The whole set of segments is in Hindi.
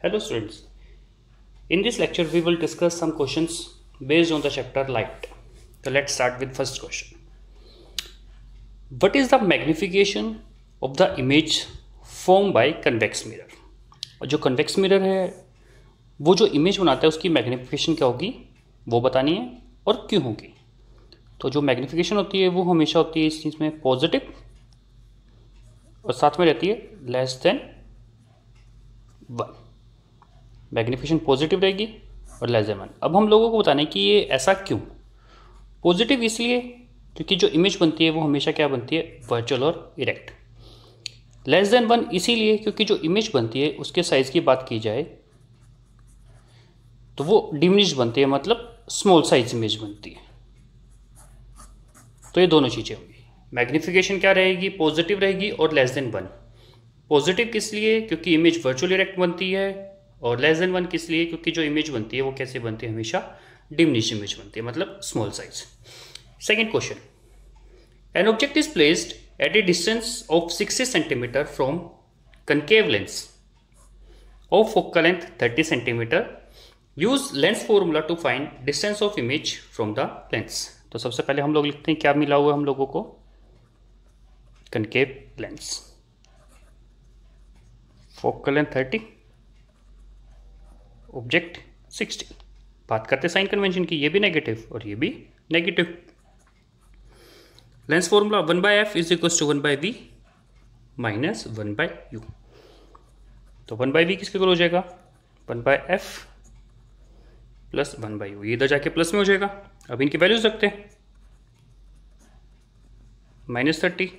Hello students, in this lecture we will discuss some questions based on the chapter light. So let's start with first question. What is the magnification of the image formed by convex mirror? और जो convex mirror है वो जो image बनाता है उसकी magnification क्या होगी वो बतानी है और क्यों होगी। तो जो magnification होती है वो हमेशा होती है इस चीज़ में पॉजिटिव और साथ में रहती है लेस देन 1। मैग्निफिकेशन पॉजिटिव रहेगी और लेस देन 1। अब हम लोगों को बताना है कि ये ऐसा क्यों। पॉजिटिव इसलिए क्योंकि जो इमेज बनती है वो हमेशा क्या बनती है, वर्चुअल और इरेक्ट। लेस देन 1 इसीलिए क्योंकि जो इमेज बनती है उसके साइज की बात की जाए तो वो डिमिनिश बनती है, मतलब स्मॉल साइज इमेज बनती है। तो ये दोनों चीजें होंगी। मैग्निफिकेशन क्या रहेगी, पॉजिटिव रहेगी और लेस देन 1। पॉजिटिव किस लिए, क्योंकि इमेज वर्चुअल इरेक्ट बनती है, और लेस देन 1 किस लिए, क्योंकि जो इमेज बनती है वो कैसे बनती है, हमेशा डिमिनिश इमेज बनती है, मतलब small size. Second question, an object is placed at a distance of 60 centimetre from concave lens of focal length 30 centimetre. Use lens formula to find distance of image from the lens. तो सबसे पहले हम लोग लिखते हैं क्या मिला हुआ हम लोगों को, concave lens, focal length 30, object 60। बात करते हैं साइन कन्वेंशन की, ये भी नेगेटिव और ये भी नेगेटिव। Lens formula 1/f is equal to 1/v minus 1/u। तो 1/v किसके इक्वल हो जाएगा, 1/f प्लस 1/u। ये इधर जाके प्लस में हो जाएगा। अब इनकी वैल्यूज रखते हैं, -30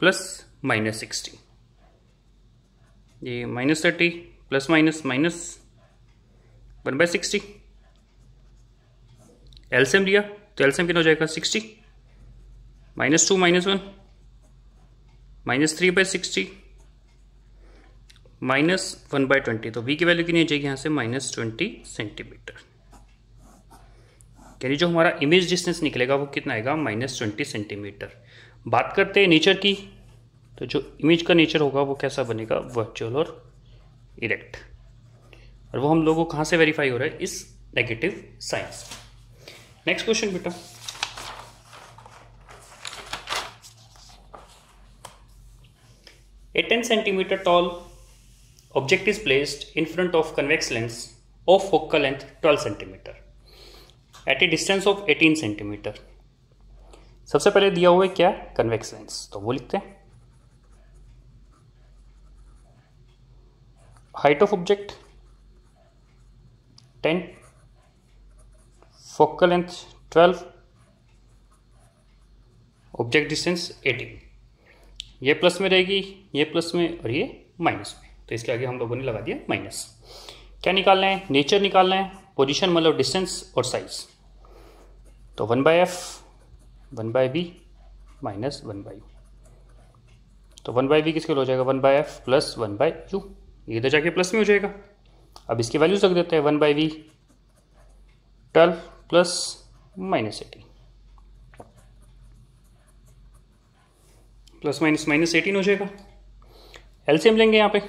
प्लस -60, ये -30 प्लस माइनस 1/60। एलसीएम लिया तो एलसीएम कितना हो जाएगा, 60 -2 -1 -3/60 -1/20। तो v की वैल्यू कितनी आ जाएगी यहाँ से, -20 सेंटीमीटर। यानी जो हमारा इमेज डिस्टेंस निकलेगा वो कितना आएगा, -20 सेंटीमीटर। बात करते हैं नेचर की, तो जो इमेज का नेचर होगा वो कैसा बनेगा, वर्चुअल और इरेक्ट। और वो हम लोगों को कहाँ से वेरीफाई हो रहा है, इस नेगेटिव साइन से। नेक्स्ट क्वेश्चन बेटा, a 10 centimeter tall object is placed in front of convex lens of focal length 12 centimeter at a distance of 18 centimeter। सबसे पहले दिया हुआ है क्या, कन्वेक्स लेंस, तो वो लिखते हैं। Height of object 10, focal length 12, object distance 18। ये प्लस में रहेगी, ये प्लस में और ये माइनस में, तो इसके आगे हम लोगों ने लगा दिया माइनस। क्या निकालना है, नेचर निकालना है, पोजीशन मतलब डिस्टेंस और साइज। तो 1/f 1/v माइनस 1/u। तो 1/v किसके हो जाएगा, 1/f प्लस 1/u। ये इधर जाके प्लस में हो जाएगा। अब इसकी वैल्यूज रख देते हैं, 1/v 12 प्लस -18 प्लस माइनस -18 हो जाएगा। एलसीएम लेंगे यहाँ पे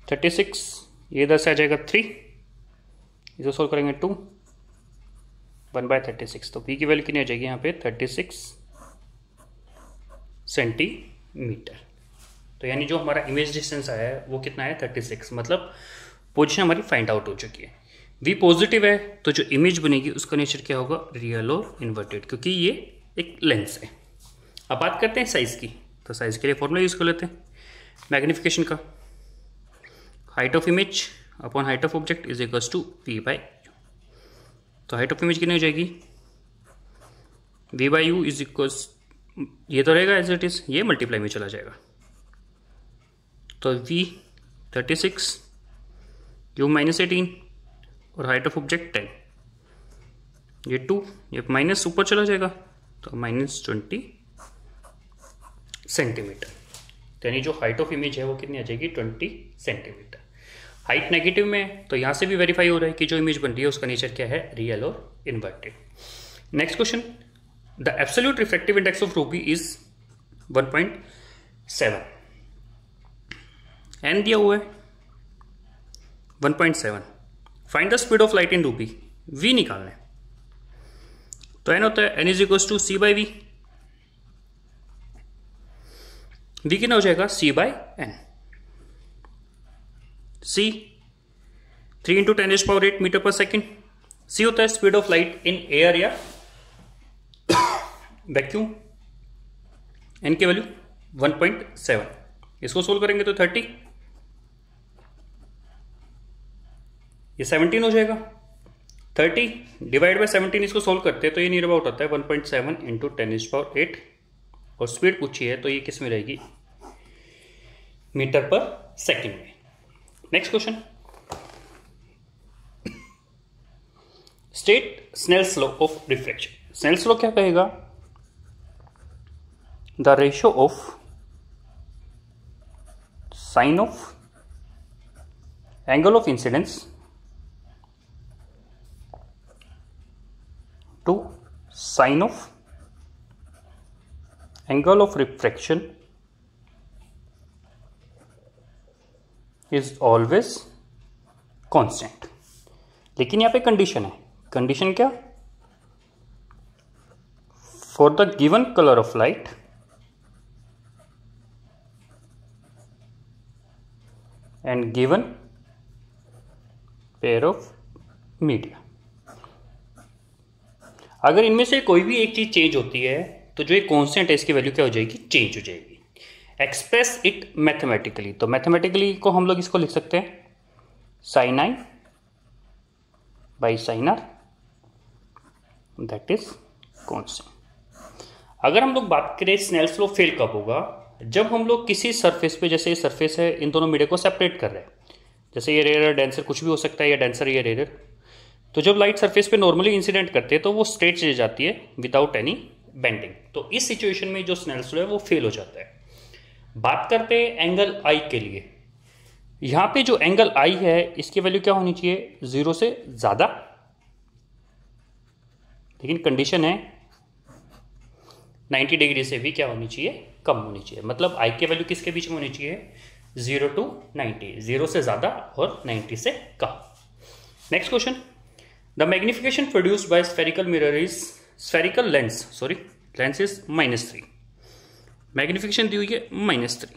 36, ये इधर से आ जाएगा 3, इसे सोल्व करेंगे 2, 1/36। तो p की वैल्यू कितनी आ जाएगी यहाँ पे, 36 सेंटीमीटर। तो यानी जो हमारा इमेज डिस्टेंस आया है वो कितना है, 36, मतलब पोजीशन हमारी फाइंड आउट हो चुकी है। v पॉजिटिव है तो जो इमेज बनेगी उसका नेचर क्या होगा, रियल और इन्वर्टेड, क्योंकि ये एक लेंस है। अब बात करते हैं साइज की, तो साइज के लिए फॉर्मूला यूज कर लेते हैं मैग्निफिकेशन का। Height of image upon height of object is equals to v/u। तो हाइट ऑफ इमेज कितनी हो जाएगी, v/u इज इक्वल्स, ये तो रहेगा एज इट इज, ये मल्टीप्लाई में चला जाएगा। तो v 36, u -18 और हाइट ऑफ ऑब्जेक्ट 10, ये 2, ये माइनस ऊपर चला जाएगा, तो -20 सेंटीमीटर। यानी जो हाइट ऑफ इमेज है वो कितनी आ जाएगी, 20 सेंटीमीटर। हाइट नेगेटिव में, तो यहाँ से भी वेरीफाई हो रहा है कि जो इमेज बन रही है उसका नेचर क्या है, रियल और inverted. Next question, the absolute refractive index of ruby is 1.7। N दिया हुआ है 1.7। Find the speed of light in ruby, v निकालना है। तो एन होता है n is equal to c by v. V कितना हो जाएगा c by n. C 3 × 10⁸ metre per second. C होता है speed of light in air या वैक्यूम। एन की वैल्यू 1.7। इसको सोल्व करेंगे तो 30, ये 17 हो जाएगा। 30 डिवाइड बाय 17 इसको सोल्व करते हैं तो ये नियर अबाउट आता है 1.7 × 10⁸। और स्पीड पूछी है तो ये किस में रहेगी, मीटर पर सेकेंड में। Next question, state Snell's law of refraction. Snell's law क्या कहेगा, the ratio of sine of angle of incidence to sine of angle of refraction is always constant. लेकिन यहां पे कंडीशन है, कंडीशन क्या, for the given colour of light and given pair of media. अगर इनमें से कोई भी एक चीज चेंज होती है तो जो एक कांस्टेंट है इसकी वैल्यू क्या हो जाएगी, चेंज हो जाएगी। एक्सप्रेस इट मैथमेटिकली, तो मैथमेटिकली को हम लोग इसको लिख सकते हैं sine i by sine r, that is constant. अगर हम लोग बात करें स्नेल्स लॉ फेल कब होगा, जब हम लोग किसी सरफेस पे, जैसे ये सरफेस है, इन दोनों मीडिया को सेपरेट कर रहे हैं, जैसे ये रेयर डेंसर कुछ भी हो सकता है, या डेंसर या रेयर, तो जब लाइट सरफेस पे नॉर्मली इंसिडेंट करते हैं तो वो स्ट्रेट चली जाती है विदाउट एनी बेंडिंग। तो इस सिचुएशन में जो स्नेल्स लॉ है वो फेल हो जाता है। बात करते हैं एंगल आई के लिए, यहां पे जो एंगल आई है इसकी वैल्यू क्या होनी चाहिए, 0 से ज्यादा, लेकिन कंडीशन है 90 डिग्री से भी क्या होनी चाहिए, कम होनी चाहिए। मतलब आई की वैल्यू किसके बीच में होनी चाहिए, 0 to 90, 0 से ज्यादा और 90 से कम। Next question, the magnification produced by spherical mirror is, spherical lens sorry lens is -3, magnification दी हुई है -3।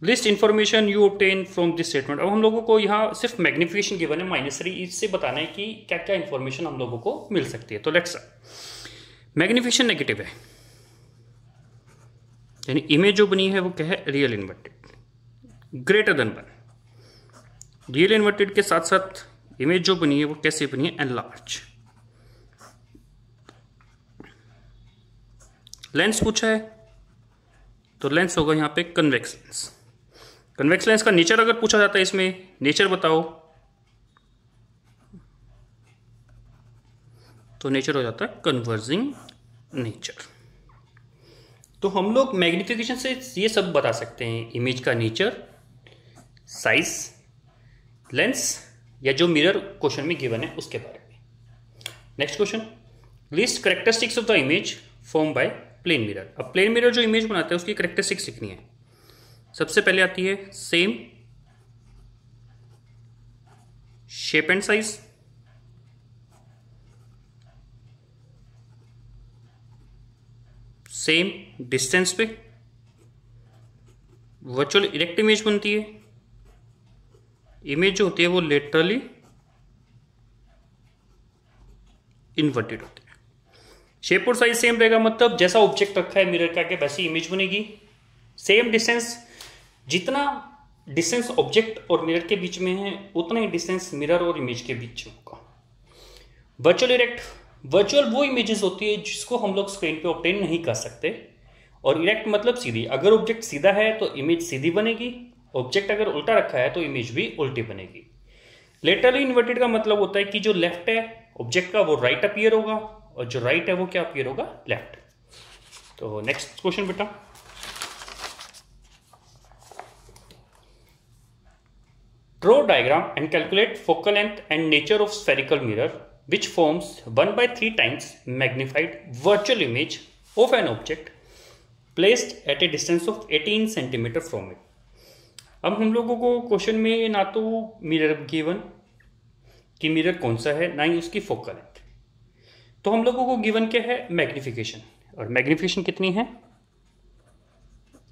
List information you obtain from this statement. अब हम लोगों को यहाँ सिर्फ मैग्निफिकेशन गिवन है -3, इससे बताना है कि क्या क्या इंफॉर्मेशन हम लोगों को मिल सकती है। तो लेट्स, मैग्निफिकेशन नेगेटिव है, यानी इमेज जो बनी है वो क्या है, real inverted, greater than 1। Real inverted के साथ साथ इमेज जो बनी है वो कैसे बनी है, एनलार्ज। लेंस पूछा है तो लेंस होगा यहाँ पे कन्वेक्स लेंस। कन्वेक्स लेंस का नेचर अगर पूछा जाता है, इसमें नेचर बताओ, तो नेचर हो जाता है कन्वर्जिंग नेचर। तो हम लोग मैग्निफिकेशन से ये सब बता सकते हैं, इमेज का नेचर, साइज, लेंस, या जो मिरर क्वेश्चन में गिवन है उसके बारे में। Next question, list characteristics of the image form by plane mirror. अब प्लेन मिरर जो इमेज बनाता है उसकी कैरेक्टरिस्टिक्स लिखनी है। सबसे पहले आती है same shape and size, same distance पे, वर्चुअल इरेक्ट इमेज बनती है, इमेज जो होती है वो लेटरली इन्वर्टेड होती है। शेप और साइज सेम रहेगा, मतलब जैसा ऑब्जेक्ट रखा है मिरर का आगे वैसी इमेज बनेगी। सेम डिस्टेंस, जितना डिस्टेंस ऑब्जेक्ट और मिरर के बीच में है उतना ही डिस्टेंस मिरर और इमेज के बीच में होगा। वर्चुअल इरेक्ट, वर्चुअल वो इमेजेस होती है जिसको हम लोग स्क्रीन पे ऑब्टेन नहीं कर सकते, और इरेक्ट मतलब सीधी। अगर ऑब्जेक्ट सीधा है तो इमेज सीधी बनेगी, ऑब्जेक्ट अगर उल्टा रखा है तो इमेज भी उल्टी बनेगी। लेटरली इन्वर्टेड का मतलब होता है कि जो लेफ्ट है ऑब्जेक्ट का वो राइट अपीयर होगा, और जो राइट है वो क्या अपीयर होगा, लेफ्ट। तो नेक्स्ट क्वेश्चन बेटा, draw diagram and calculate focal length and nature of spherical mirror which forms 1/3 times magnified virtual image of an object placed at a distance of 18 cm from it. अब हम लोगों को क्वेश्चन में ना तो मिरर गिवन कि मिरर कौन सा है, ना ही उसकी फोकल लेंथ। तो हम लोगों को गिवन क्या है, मैग्निफिकेशन, और मैग्निफिकेशन कितनी है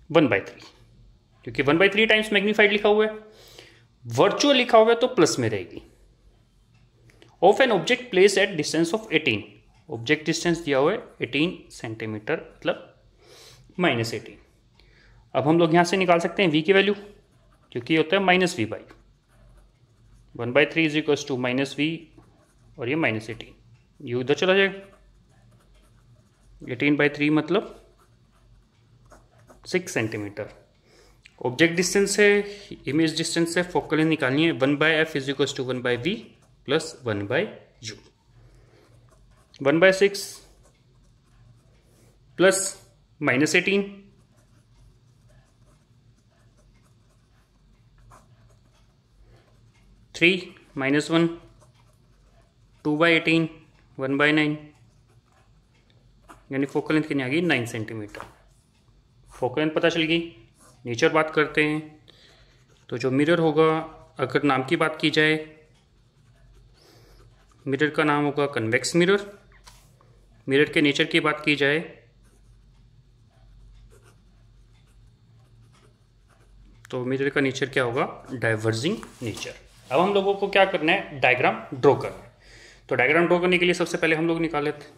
1/3, क्योंकि 1/3 टाइम्स मैग्नीफाइड लिखा हुआ है। वर्चुअल लिखा हुआ है तो प्लस में रहेगी। Of an object place at distance of 18, object distance दिया हुआ है 18 सेंटीमीटर, मतलब -18। अब हम लोग यहां से निकाल सकते हैं v की वैल्यू, क्योंकि होता है -v/, 1/3 is equal to -v, और ये -18, ये उधर चला जाएगा। 18/3 मतलब 6 सेंटीमीटर। ऑब्जेक्ट डिस्टेंस है, इमेज डिस्टेंस है, फोकल लेंथ निकालनी है। 1/f is equal to 1/v plus 1/u, 1/6 plus -18, 3 -1, 2/18, 1/9, यानी फोकल लेंथ कितनी आ गई 9 सेंटीमीटर। फोकल लेंथ पता चल गई। नेचर बात करते हैं तो जो मिरर होगा, अगर नाम की बात की जाए, मिरर का नाम होगा कन्वेक्स मिरर। मिरर के नेचर की बात की जाए तो मिरर का नेचर क्या होगा, डाइवर्जिंग नेचर। अब हम लोगों को क्या करना है, डायग्राम ड्रॉ करना है। तो डायग्राम ड्रॉ करने के लिए सबसे पहले हम लोग निकाल लेते हैं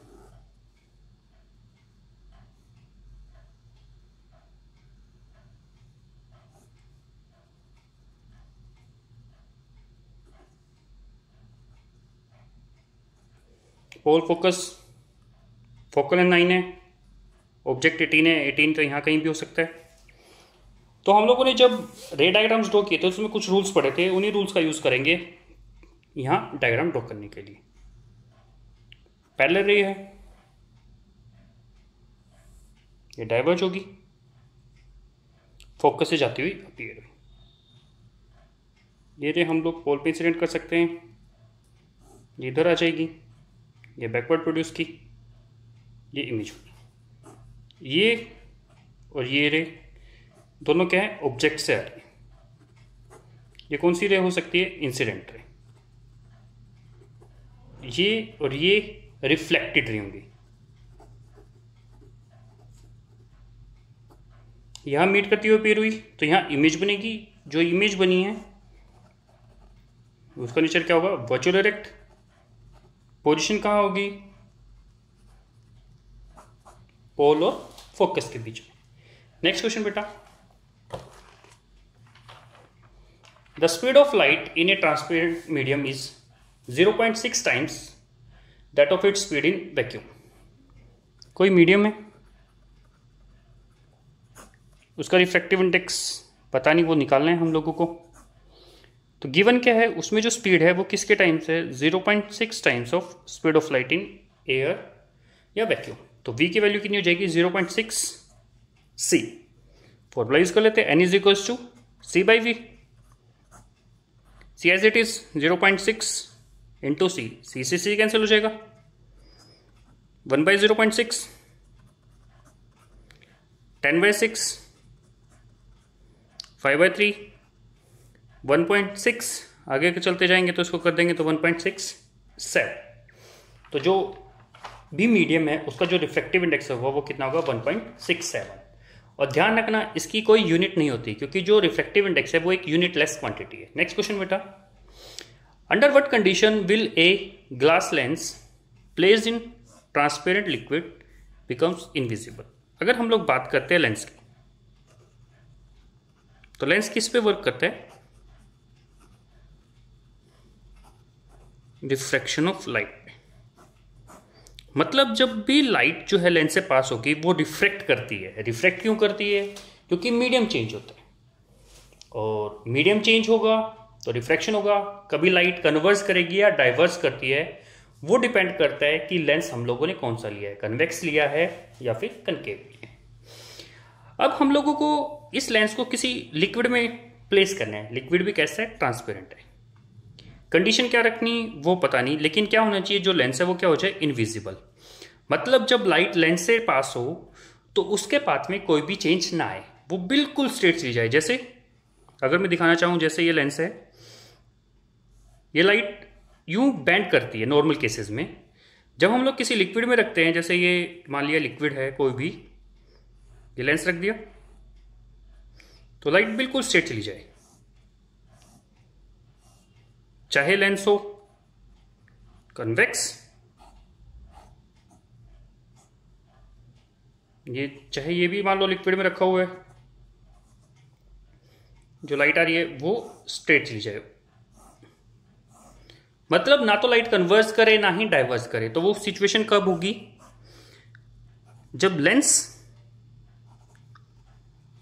पोल फोकस। फोकल लेंथ 9 है, ऑब्जेक्ट 18 है, 18 तो यहाँ कहीं भी हो सकता है। तो हम लोगों ने जब रे डायग्राम्स ड्रॉ किए थे उसमें कुछ रूल्स पढ़े थे, उन्हीं रूल्स का यूज़ करेंगे यहाँ डायग्राम ड्रॉ करने के लिए। पैरेलल रे है, ये डाइवर्ज होगी, फोकस से जाती हुई अपीयर हुई। ये रे हम लोग पोल पे इंसिडेंट कर सकते हैं, ये इधर आ जाएगी, ये बैकवर्ड प्रोड्यूस की, ये इमेज होगी। ये और ये रे दोनों क्या है, ऑब्जेक्ट से आ रही है। ये कौन सी रे हो सकती है, इंसिडेंट रे। ये और ये रिफ्लेक्टेड रे होंगी। यहां मीट करती हुई अपीयर हुई तो यहां इमेज बनेगी। जो इमेज बनी है उसका नेचर क्या होगा, वर्चुअल डायरेक्ट। पोजीशन कहां होगी, पोल और फोकस के बीच में। नेक्स्ट क्वेश्चन बेटा, the speed of light in A transparent medium is 0.6 times that of its speed in vacuum. कोई मीडियम है, उसका रिफ्रैक्टिव इंडेक्स पता नहीं, वो निकालना है हम लोगों को। तो गिवन क्या है, उसमें जो स्पीड है वो किसके टाइम्स है, 0.6 times of speed of light in air या वैक्यूम। तो v की वैल्यू कितनी हो जाएगी, 0.6 c। फॉर्मूला यूज कर लेते हैं, n is equals to c/v। c as it is 0.6 into c, c से c कैंसिल हो जाएगा, 1/0.6, 10/6, 5/3, 1.6। आगे के चलते जाएंगे तो इसको कर देंगे तो 1.67। तो जो भी मीडियम है उसका जो रिफ्रैक्टिव इंडेक्स होगा वो कितना होगा, 1.67। और ध्यान रखना इसकी कोई यूनिट नहीं होती, क्योंकि जो रिफ्रैक्टिव इंडेक्स है वो एक यूनिटलेस क्वांटिटी है। नेक्स्ट क्वेश्चन बेटा, under what condition will a glass lens placed in transparent liquid becomes invisible. अगर हम लोग बात करते हैं लेंस की, तो लेंस किस पे वर्क करता है, रिफ्रैक्शन ऑफ लाइट। मतलब जब भी लाइट जो है लेंस से पास होगी वो रिफ्रैक्ट करती है। रिफ्रैक्ट क्यों करती है, क्योंकि मीडियम चेंज होता है, और मीडियम चेंज होगा तो रिफ्रैक्शन होगा। कभी लाइट कन्वर्स करेगी या डाइवर्स करती है, वो डिपेंड करता है कि लेंस हम लोगों ने कौन सा लिया है, कन्वेक्स लिया है या फिर कनकेव लिया है। अब हम लोगों को इस लेंस को किसी लिक्विड में प्लेस करना है। लिक्विड भी कैसा है, ट्रांसपेरेंट है। कंडीशन क्या रखनी वो पता नहीं, लेकिन क्या होना चाहिए, जो लेंस है वो क्या हो जाए, इनविजिबल। मतलब जब लाइट लेंस से पास हो तो उसके पाथ में कोई भी चेंज ना आए, वो बिल्कुल स्ट्रेट चली जाए। जैसे अगर मैं दिखाना चाहूँ, जैसे ये लेंस है, ये लाइट यूं बेंड करती है नॉर्मल केसेस में। जब हम लोग किसी लिक्विड में रखते हैं, जैसे ये मान लिया लिक्विड है कोई भी, ये लेंस रख दिया तो लाइट बिल्कुल स्ट्रेट चली जाए, चाहे लेंस हो कन्वेक्स, ये चाहे ये भी मान लो लिक्विड में रखा हुआ है, जो लाइट आ रही है वो स्ट्रेट चली जाए। मतलब ना तो लाइट कन्वर्स करे ना ही डाइवर्स करे। तो वो सिचुएशन कब होगी, जब लेंस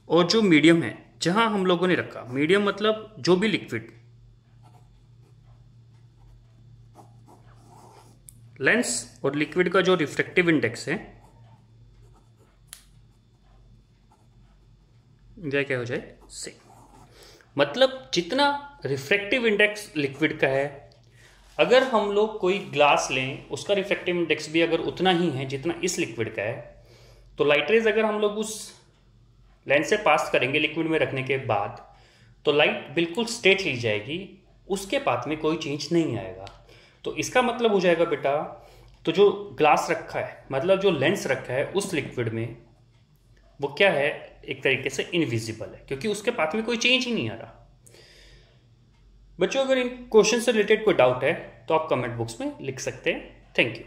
और जो मीडियम है जहां हम लोगों ने रखा, मीडियम मतलब जो भी लिक्विड, लेंस और लिक्विड का जो रिफ्रैक्टिव इंडेक्स है वह क्या हो जाए, सेम। मतलब जितना रिफ्रैक्टिव इंडेक्स लिक्विड का है, अगर हम लोग कोई ग्लास लें उसका रिफ्रैक्टिव इंडेक्स भी अगर उतना ही है जितना इस लिक्विड का है, तो लाइट रेज अगर हम लोग उस लेंस से पास करेंगे लिक्विड में रखने के बाद, तो लाइट बिल्कुल स्ट्रेट ली जाएगी, उसके पाथ में कोई चेंज नहीं आएगा। तो इसका मतलब हो जाएगा बेटा, तो जो ग्लास रखा है मतलब जो लेंस रखा है उस लिक्विड में, वो क्या है, एक तरीके से इनविजिबल है, क्योंकि उसके पाथ में कोई चेंज ही नहीं आ रहा। बच्चों, अगर इन क्वेश्चन से रिलेटेड कोई डाउट है तो आप कमेंट बॉक्स में लिख सकते हैं। Thank you.